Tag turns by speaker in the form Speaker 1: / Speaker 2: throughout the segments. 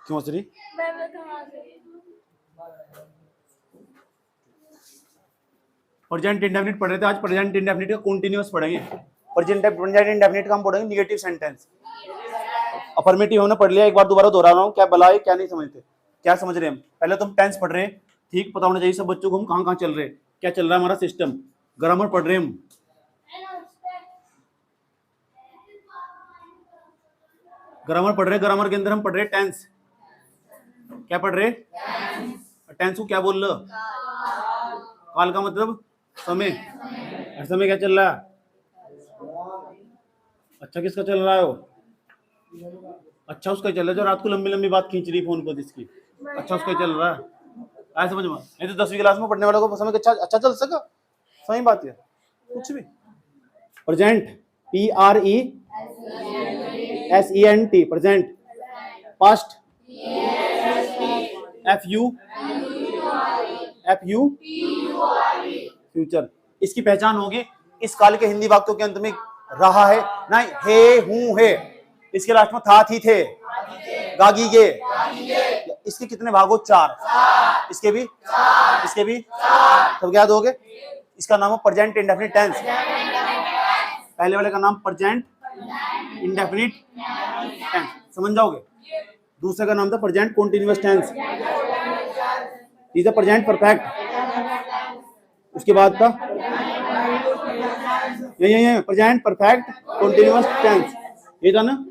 Speaker 1: क्यों हंस रही? प्रेजेंट इंडेफिनिट पढ़ रहे थे, आज प्रेजेंट इंडेफिनिट का कंटीन्यूअस पढ़ेंगे। प्रेजेंट इंडेफिनिट का हम पढ़ेंगे निगेटिव सेंटेंस। अफर्मेटिव हमने पढ़ लिया, एक बार दोबारा दोहरा रहा हूँ, क्या भला है क्या नहीं समझते, क्या समझ रहे हैं हम? पहले तो हम टेंस पढ़ रहे हैं, ठीक पता होना चाहिए सब बच्चों को हम कहाँ कहाँ चल रहे हैं, क्या चल रहा है हमारा सिस्टम। ग्रामर पढ़ रहे हैं हम, ग्रामर पढ़ रहे हैं, ग्रामर के अंदर हम पढ़ रहे हैं टेंस। क्या पढ़ रहे हैं? टेंस को क्या बोल रहे? काल का मतलब समय। समय क्या चल रहा है? अच्छा किसका चल रहा है वो? अच्छा उसका चल रहा है जो रात को लंबी लंबी बात खींच रही फोन पर जिसकी, अच्छा उसका चल रहा है। आया समझ में? नहीं तो 10वीं क्लास में पढ़ने वालों को समय अच्छा चल सका, सही बात है। कुछ भी present, PRESENT present, past FU future. इसकी पहचान होगी, इस काल के हिंदी वाक्यों के अंत में रहा है नहीं, हे हूं है, इसके लास्ट में था थी थे, गागी गे। इसके कितने भाग हो? 4। इसके भी सब याद हो गए। इसका नाम है प्रेजेंट इंडेफिनिट टेंस। पहले वाले का नाम प्रेजेंट इंडेफिनिट टेंस, समझ जाओगे। दूसरे का नाम था प्रेजेंट कॉन्टिन्यूअस टेंस, तीसरा प्रेजेंट परफेक्ट, उसके बाद था ये प्रेजेंट परफेक्ट कॉन्टिन्यूअस टेंस, ये था ना।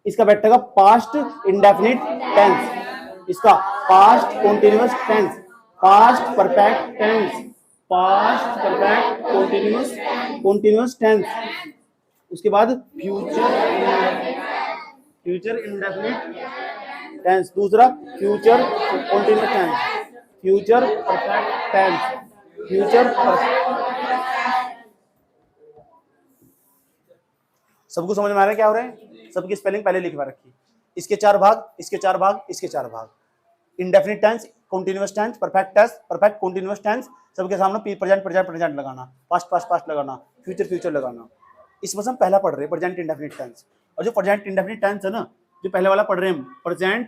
Speaker 1: इसका बैठेगा पास्ट इंडेफिनिट टेंस, इसका past continuous tense, past perfect tense, past perfect continuous tense. उसके बाद फ्यूचर इंडेफिनिट टेंस, दूसरा future continuous tense, future perfect tense, future सबको समझ में आ रहा है क्या हो रहा है? सबकी स्पेलिंग पहले लिखवा रखी। इसके 4 भाग, इसके 4 भाग, इसके 4 भाग। Indefinite tense, continuous tense, perfect tense, perfect continuous tense, सबके सामने प्रेजेंट लगाना, पास्ट लगाना, फ्यूचर लगाना। इस वजह हम पहला पढ़ रहे हैं प्रेजेंट इंडेफिनिट टेंस। और जो प्रेजेंट इंडेफिनिट टेंस है ना, जो पहले वाला पढ़ रहे हैं हम, प्रेजेंट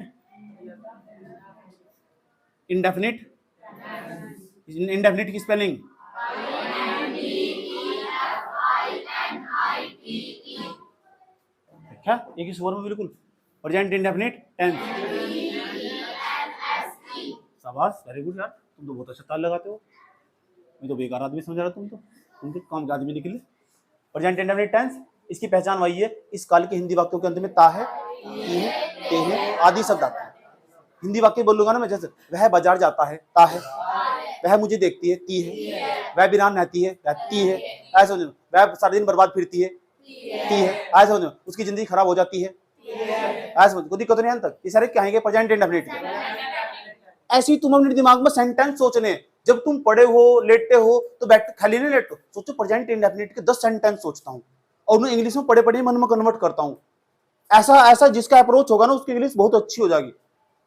Speaker 1: इंडेफिनिट की स्पेलिंग क्या एक ही स्वर में बिल्कुल, प्रेजेंट इंडेफिनिट टेंस। शाबाश, वेरी गुड यार, तुम तो बहुत अच्छा ताल लगाते हो। मैं तो बेकार आदमी समझ रहा, तुम तो काम के आदमी निकले। प्रेजेंट इंडेफिनिट टेंस, इसकी पहचान वही है, इस काल के हिंदी वाक्यों के अंत में ता है, ती है, ते है आदि शब्द आते हैं। हिंदी वाक्य बोलूंगा ना मैं, जैसे वह बाजार जाता है, ता है, वह मुझे देखती है, ती है, वह बिना नहाती है, ती है, ऐसा समझो। वह सारा दिन बर्बाद फिरती है, ती है, ऐसा समझो। उसकी जिंदगी खराब हो जाती है, ऐसा समझो। कोई दिक्कत नहीं है तक, ये सारे क्या है प्रेजेंट इंडेफिनिट के। ऐसे ही तुम अपने दिमाग में सेंटेंस सोचने, जब तुम पढ़े हो लेटे हो तो बैठ खाली नहीं लेटो, सोचो प्रेजेंट इंडेफिनिट के 10 सेंटेंस सोचता हूँ और उन्हें इंग्लिश में पढ़े मन में कन्वर्ट करता हूँ। ऐसा जिसका अप्रोच होगा ना उसकी इंग्लिश बहुत अच्छी हो जाएगी।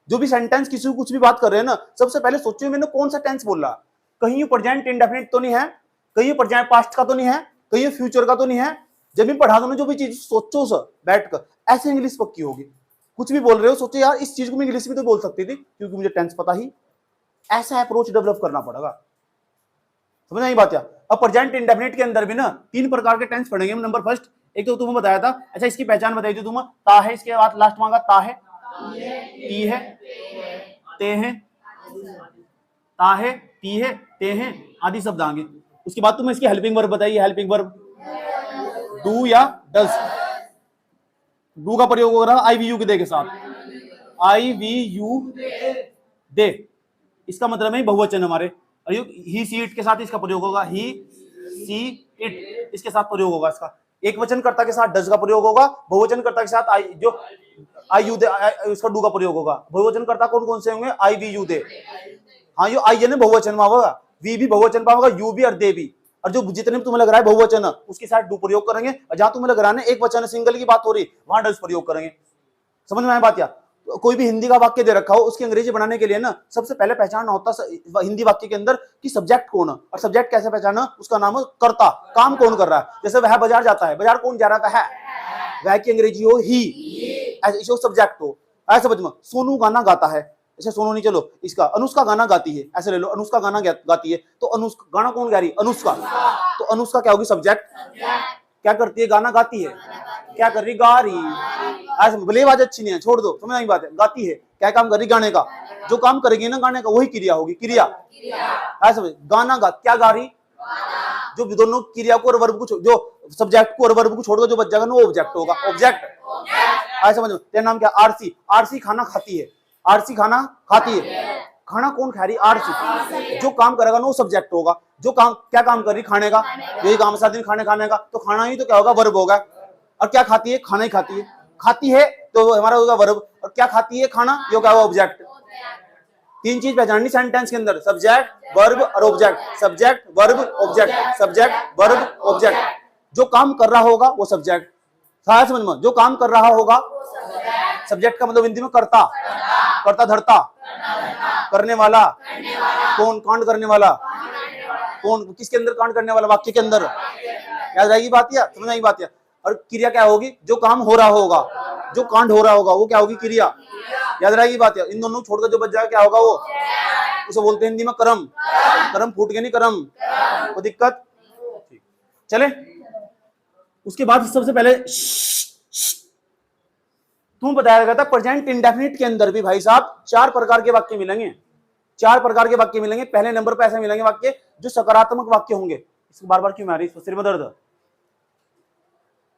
Speaker 1: जो भी सेंटेंस किसी को कुछ भी बात कर रहे हैं ना, सबसे पहले सोचो मैंने कौन सा टेंस बोल रहा, कहीं प्रेजेंट इंडेफिनिट तो नहीं है, कहीं प्रेजेंट पास्ट का तो नहीं है, कहीं फ्यूचर का तो नहीं है। जब भी पढ़ा दो ना जो भी चीज सोचो सर बैठकर, ऐसे इंग्लिश पक्की होगी। कुछ भी बोल रहे हो सोचो यार इस चीज को मैं इंग्लिश में तो बोल सकती थी क्योंकि मुझे टेंस पता ही। ऐसा अप्रोच डेवलप करना पड़ेगा, समझ आई बात? अब प्रेजेंट इंडेफिनिट के अंदर भी ना 3 प्रकार के टेंस पढ़ेंगे हम। नंबर फर्स्ट, एक तो तुम्हें बताया था, अच्छा इसकी पहचान बताई थी तुम्हें, ता है, इसके बाद लास्ट मांगा ता है, ती है, ते है, ता है, ती है, ते है आदि शब्द आएंगे। उसके बाद तुम्हें इसकी हेल्पिंग वर्ब बताइए, हेल्पिंग वर्ब डू या डज। डू का प्रयोग हो रहा आई वी यू के दे के साथ, आई वी यू दे, इसका मतलब है बहुवचन हमारे। ही सी इट के साथ इसका प्रयोग होगा, ही सी इट इसके साथ प्रयोग होगा इसका। एक वचन कर्ता के साथ डज का प्रयोग होगा, बहुवचन कर्ता के साथ आई जो आई यू दे इसका डू का प्रयोग होगा। बहुवचन कर्ता कौन कौन से होंगे? आई वी यू दे, हाँ यो आई है ना बहुवचन में होगा, वी भी बहुवचन में होगा, यू भी और दे भी। और जो जितने तुम्हें लग रहा है बहुवचन उसके साथ डू प्रयोग करेंगे, और जहां तुम्हें लग रहा है एक वचन सिंगल की बात हो रही वहां डज प्रयोग करेंगे। समझ में आया बात? या कोई भी हिंदी का वाक्य दे रखा हो उसकी अंग्रेजी बनाने के लिए ना सबसे पहले पहचानना होता है हिंदी वाक्य के अंदर कि सब्जेक्ट कौन है, और सब्जेक्ट कैसे पहचाना? उसका नाम है कर्ता, काम कौन कर रहा है। जैसे वह बाजार जाता है, बाजार कौन जा रहा है? वह की अंग्रेजी हो ही, ऐसे सब्जेक्ट हो। ऐसे समझ में, सोनू गाना गाता है, ऐसे सोनू नहीं, चलो इसका अनुष्का गाना गाती है, ऐसे ले लो, अनुष्का गाना गाती है, तो अनुष्का गाना कौन गा रही है? अनुष्का। तो अनुष्का क्या होगी? सब्जेक्ट। क्या करती है? गाना गाती है। क्या कर रही? गा रही। ऐसे भले आवाज अच्छी नहीं है, छोड़ दो, समझ आई बात है। गाती है, क्या काम कर रही? गाने का। जो काम करेगी ना गाने का वही क्रिया होगी, क्रिया। ऐसे गाना गा, क्या गा रही? जो दोनों क्रिया को और वर्ब को, जो सब्जेक्ट को और वर्ब को छोड़ दो, जो बच जाएगा ना वो ऑब्जेक्ट होगा, ऑब्जेक्ट। ऐसे समझो। तेरा नाम क्या? आरसी। आरसी खाना खाती है, आरसी खाना खाती है। खाना कौन खा रही? आरसी। जो काम करेगा ना वो सब्जेक्ट होगा। जो काम, क्या काम कर रही? खाने का। यही काम साथ दिन खाने का, तो खाना ही तो क्या होगा? वर्ब होगा। और क्या खाती है? खाना ही खाती है। खाती है तो हमारा होगा वर्ब, और क्या खाती है? खाना, ये क्या होगा? ऑब्जेक्ट। तीन चीज पहचाननी सेंटेंस के अंदर, सब्जेक्ट, वर्ब और object. Subject, verb, object. Subject, verb, object. जो काम कर रहा होगा वो सब्जेक्ट। समझ में, जो काम कर रहा होगा, सब्जेक्ट का मतलब हिंदी में करता, करता धरता, करने वाला। कौन? कांड करने वाला। कौन? किसके अंदर कांड करने वाला? वाक्य के अंदर। याद रहेगी बात या समझ आई बात या? और क्रिया क्या होगी? जो काम हो रहा होगा, जो कांड हो रहा होगा वो क्या होगी? क्रिया। याद रहेगी बात या? इन दोनों छोड़कर जो बच जाएगा क्या होगा? वो, उसे बोलते हैं हिंदी में कर्म। कर्म फूट के नहीं, कर्म। कोई दिक्कत? चले। उसके बाद सबसे पहले तुम बताया गया था प्रेजेंट इंडेफिनिट के अंदर भी भाई साहब 4 प्रकार के वाक्य मिलेंगे। 4 प्रकार के वाक्य मिलेंगे। पहले नंबर पे ऐसे मिलेंगे वाक्य जो सकारात्मक वाक्य होंगे। इसको बार बार क्यों मार रही? सिर में दर्द।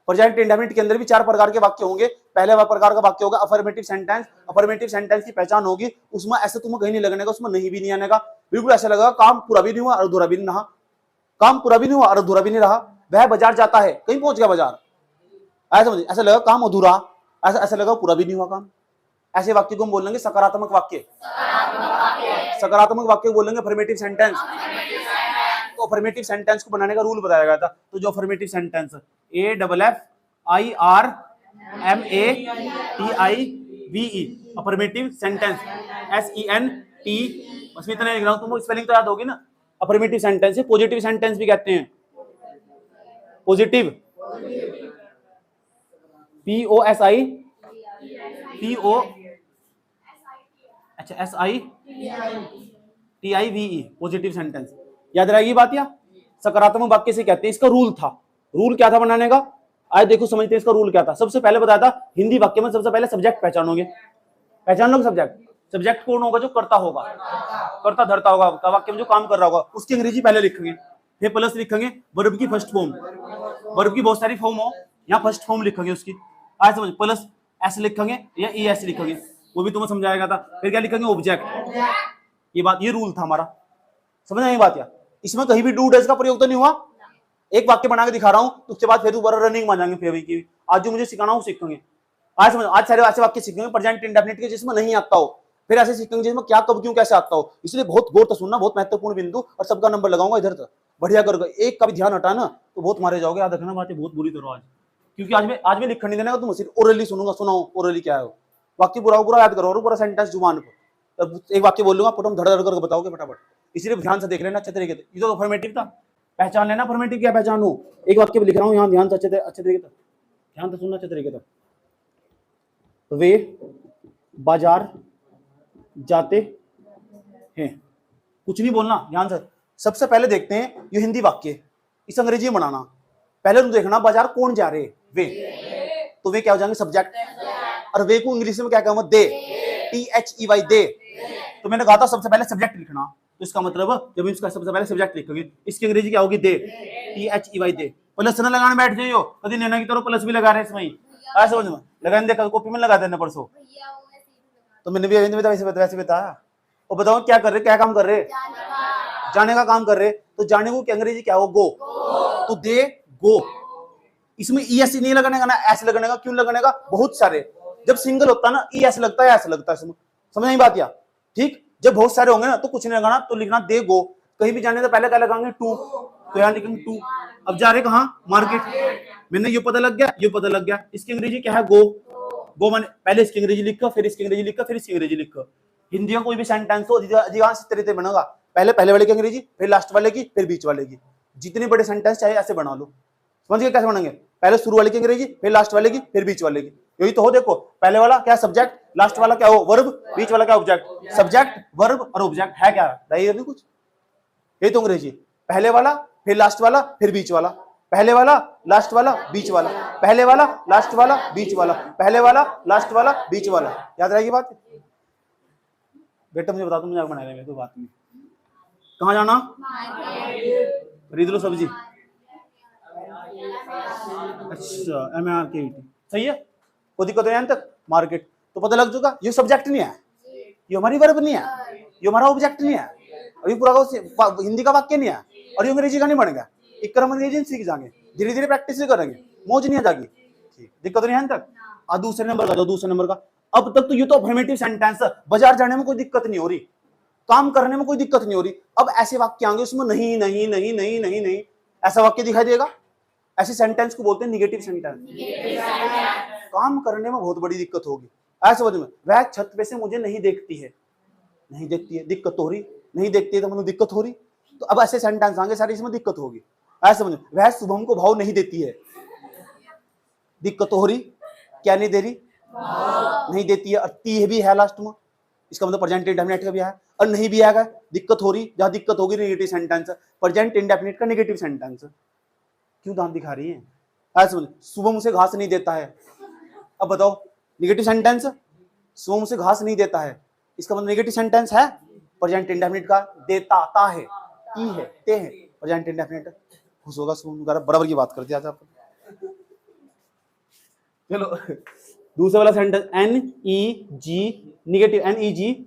Speaker 1: प्रेजेंट इंडेफिनिट के अंदर भी 4 प्रकार के वाक्य होंगे। पहले प्रकार का वाक्य होगा अफर्मेटिव सेंटेंस। अफर्मेटिव सेंटेंस की पहचान होगी, उसमें ऐसे तुम्हें कहीं नहीं लगने का, उसमें नहीं भी नहीं आने का, बिल्कुल ऐसा लगेगा काम पूरा भी नहीं हुआ और अधूरा भी नहीं रहा। काम पूरा भी नहीं हुआ और अधूरा भी नहीं रहा। वह बाजार जाता है, कहीं पहुंच गया बाजार, ऐसा समझिए। ऐसा लगा काम अधूरा, ऐसा लगा पूरा भी नहीं हुआ काम। ऐसे वाक्य को हम बोलेंगे सकारात्मक वाक्य। सकारात्मक वाक्य बोलेंगे अफर्मेटिव सेंटेंस। तो अफर्मेटिव सेंटेंस को बनाने का रूल बताया गया था। तो जो affirmative sentence AFFIRMATIVE affirmative sentence, SENT, बस इतना लिख रहा हूं, तुमको स्पेलिंग तो याद होगी ना। अफर्मेटिव सेंटेंस है। पॉजिटिव सेंटेंस भी कहते हैं, पॉजिटिव, SITIVE पॉजिटिव सेंटेंस। याद रहेगी बात या? सकारात्मक वाक्य से कहते हैं। इसका रूल था, रूल क्या था बनाने का? आज देखो समझते हैं इसका रूल क्या था। सबसे पहले बताया था हिंदी वाक्य में सबसे पहले सब्जेक्ट पहचानोगे। पहचान लो सब्जेक्ट। सब्जेक्ट कौन होगा? जो करता होगा, करता धरता होगा, वाक्य में जो काम कर रहा होगा। उसकी अंग्रेजी पहले लिखेंगे, फिर प्लस लिखेंगे वर्ब की फर्स्ट फॉर्म। वर्ब की बहुत सारी फॉर्म हो, यहाँ फर्स्ट फॉर्म लिखेंगे उसकी। आज समझ, प्लस एस लिखेंगे या ES लिखेंगे, वो भी तुम्हें समझाएगा था। फिर क्या लिखेंगे? ऑब्जेक्ट। ये बात, ये रूल था हमारा। समझ आई बात या? इसमें कहीं भी डू डज का प्रयोग तो नहीं हुआ। एक वाक्य बना के दिखा रहा हूं, तो उसके बाद फिर दोबारा रनिंग में आ जाएंगे फेवी की। आज जो मुझे सिखाना हो सीखेंगे। आज समझ, आज सारे ऐसे वाक्य सीखेंगे प्रेजेंट इंडेफिनिट के जिसमें नहीं आता हो, फिर ऐसे सीखेंगे जिसमें क्या, कब, क्यों, कैसे आता हो। इसलिए बहुत गौर से सुनना, बहुत महत्वपूर्ण बिंदु, और सबका नंबर लगाऊंगा इधर तक, बढ़िया कर। एक का भी ध्यान हटा ना तो बहुत मारे जाओगे। याद रखना बातें बहुत बुरी तरह आज, क्योंकि आज में लिखने नहीं देने का, तुम सिर्फ ओरली सुनूंगा। सुनाओ ओरली क्या है वो। वाक्य पूरा याद करो और पूरा सेंटेंस जुबान पर। एक वाक्य बोल लूंगा, तुम धड़ धड़ करके बताओगे फटाफट। इसलिए ध्यान से देख लेना अच्छे तरीके से। ये तो अफर्मेटिव था, पहचान लेना अफर्मेटिव क्या पहचान हो। एक वाक्य भी लिख रहा हूँ यहाँ, ध्यान से अच्छे तरीके से, ध्यान से सुनना अच्छे तरीके से। वे बाजार जाते हैं, कुछ नहीं बोलना, ध्यान से। सबसे पहले देखते हैं ये हिंदी वाक्य, इस अंग्रेजी में बनाना। पहले तुम देखना बाजार कौन जा रहे? वे। तो वे क्या हो जाएंगे? सब्जेक्ट। और वे को इंग्लिश में क्या कहूंगा? दे, THEY, दे। तो मैंने कहा था सबसे पहले सब्जेक्ट लिखना, तो इसका मतलब जब इसका सबसे पहले सब्जेक्ट लिखोगे, इसकी अंग्रेजी क्या होगी? दे, THEY, दे। प्लस न लगाने बैठ जाइयो, कभी नैना की तरह प्लस भी लगा रहे इसमें, ऐसे समझ में लगाने दे, कॉपी में लगा देना परसों। तो मैंने भी वैसे बताया। और बताओ क्या कर रहे, क्या काम कर रहे? जाने का काम कर रहे। तो जाने को क्या अंग्रेजी क्या हो? गो। तो दे गो। इसमें ES नहीं लगाने का ना, S लगाने का। क्यों लगाने का? बहुत सारे, जब सिंगल होता है ना ES लगता है, ऐसा लगता है। समझ नहीं बात या? ठीक। जब बहुत सारे होंगे ना तो कुछ नहीं लगाना, तो लिखना दे गो। कहीं भी जाने से पहले क्या लगाएंगे? टू। तो यहाँ लिखेंगे टू। अब जा रहे कहाँ? मार्केट। मैंने ये पता लग गया, ये पता लग गया। इसकी अंग्रेजी क्या है? गो। गो माने पहले इसकी अंग्रेजी लिखो, फिर इसकी अंग्रेजी लिखो, फिर इसकी अंग्रेजी लिखो। हिंदी में कोई भी सेंटेंस हो अधिकांश तरीके बनेगा, पहले वाले की अंग्रेजी, फिर लास्ट वाले की, फिर बीच वाले की। जितने बड़े सेंटेंस चाहे ऐसे बना लो। समझ गए कैसे बनेंगे? पहले शुरू वाले की अंग्रेजी, फिर लास्ट वाले की, फिर बीच वाले की। यही तो हो, देखो पहले वाला क्या सब्जेक्ट, लास्ट वाला क्या हो वर्ब, बीच वाला क्या ऑब्जेक्ट। सब्जेक्ट वर्ब और ऑब्जेक्ट है क्या, नहीं कुछ, यही तो अंग्रेजी। पहले वाला फिर लास्ट वाला फिर बीच वाला, पहले वाला लास्ट वाला बीच वाला, पहले वाला लास्ट वाला बीच वाला, पहले वाला लास्ट वाला बीच वाला। याद रहेगी बात। बेटा मुझे बता दो, मजाक बना रहे तो बात नहीं। कहाँ जाना, खरीद लो सब्जी। अच्छा MARKET सही है, कोई दिक्कत नहीं तक। मार्केट तो पता लग चुका, ये सब्जेक्ट नहीं है, ये हमारी वर्ब नहीं है, ये हमारा ऑब्जेक्ट नहीं है, और ये पूरा हिंदी का वाक्य नहीं है, और ये अंग्रेजी का नहीं बनेगा। एक क्रम अंग्रेजी सीख जाएंगे, धीरे धीरे प्रैक्टिस करेंगे, मौज नहीं आ जाएगी। ठीक, दिक्कत नहीं है तक। दूसरे नंबर का, दूसरे नंबर का। अब तक तो ये तो अफर्मेटिव सेंटेंस, बाजार जाने में कोई दिक्कत नहीं हो रही, काम करने में कोई दिक्कत नहीं हो रही। अब ऐसे वाक्य आएंगे उसमें नहीं नहीं नहीं नहीं नहीं नहीं ऐसा वाक्य दिखाई देगा। ऐसे सेंटेंस को बोलते हैं निगेटिव सेंटेंस। काम करने में बहुत बड़ी दिक्कत होगी, ऐसे समझ में। वह छत पे से मुझे नहीं देखती है, नहीं देखती है, दिक्कत तो हो रही, नहीं देखती है तो मतलब दिक्कत हो रही। तो अब ऐसे सेंटेंस आएंगे सारे, इसमें दिक्कत होगी, ऐसे समझ में। वह शुभम को भाव नहीं देती है, दिक्कत तो हो रही, क्या नहीं दे रही, नहीं देती है, और ती भी है लास्ट में, इसका मतलब प्रेजेंट इंडेफिनिट का भी है, और नहीं भी आएगा, दिक्कत हो रही। जहां दिक्कत होगी नेगेटिव सेंटेंस, प्रेजेंट इंडेफिनिट का नेगेटिव सेंटेंस। क्यों दांत दिखा रही है, ऐसे समझ। सुबह मुझे घास नहीं देता है, अब बताओ नेगेटिव सेंटेंस, सुबह मुझे घास नहीं देता है, इसका मतलब नेगेटिव सेंटेंस है, प्रेजेंट इंडेफिनिट का देता ता है, ती है, ते है, प्रेजेंट इंडेफिनिट। खुश होगा सुबह, बराबर की बात कर दिया आपको। चलो दूसरा वाला sentence, NEG negative, NEGATIVE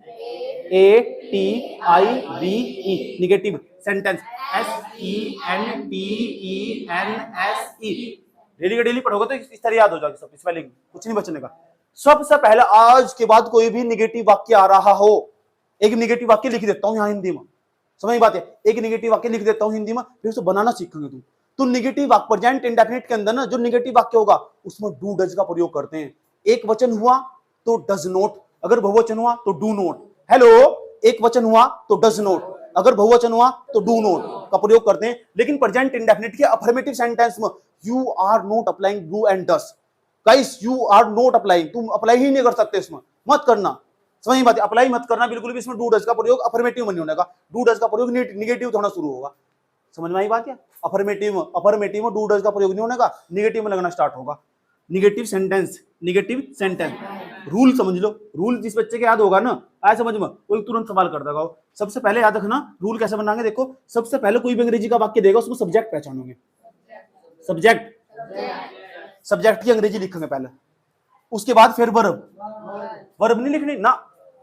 Speaker 1: negative sentence, SENTENSE। Daily का डेली पढ़ोगे तो इस तरह याद हो जाएगी सब, स्पेलिंग कुछ नहीं बचने का। सबसे पहले आज के बाद कोई भी निगेटिव वाक्य आ रहा हो, एक निगेटिव वाक्य लिख देता हूं यहाँ हिंदी में, समझ बात है, एक निगेटिव वाक्य लिख देता हूं हिंदी में, फिर उसे बनाना सीखेंगे तुम। तो निगेटिव वाक्य प्रेजेंट इंडेफिनिट के अंदर ना जो निगेटिव वाक्य होगा उसमें डू डज का प्रयोग करते हैं। एक वचन हुआ तो डज नॉट, अगर बहुवचन हुआ तो डू नॉट। हेलो, एक वचन हुआ तो डज नॉट, अगर बहुवचन हुआ तो डू नॉट का प्रयोग करते हैं। लेकिन प्रेजेंट इंडेफिनिट के अफर्मेटिव सेंटेंस में you are not applying do and does. Guys you are not applying, तुम अप्लाई ही नहीं कर सकते, इसमें मत करना, समझ बात है, अप्लाई मत करना बिल्कुल भी। इसमें डू डज का प्रयोग अफर्मेटिव में नहीं होने का, डू डज का प्रयोग निगेटिव होना शुरू होगा, समझ में आई बात है। अफर्मेटिव में डू डज का प्रयोग नहीं होने का, निगेटिव में लगना स्टार्ट होगा। Negative sentence, negative sentence rule समझ लो, रूल जिस बच्चे के याद होगा ना, आए समझ में, कोई तुरंत सवाल कर देगा। सबसे पहले याद रखना रूल कैसे बनाएंगे, देखो सबसे पहले कोई भी अंग्रेजी का वाक्य देगा उसमें सब्जेक्ट पहचानोगे, सब्जेक्ट, सब्जेक्ट की अंग्रेजी लिखेंगे पहले, उसके बाद फिर वर्ब, वर्ब नहीं लिखनी ना,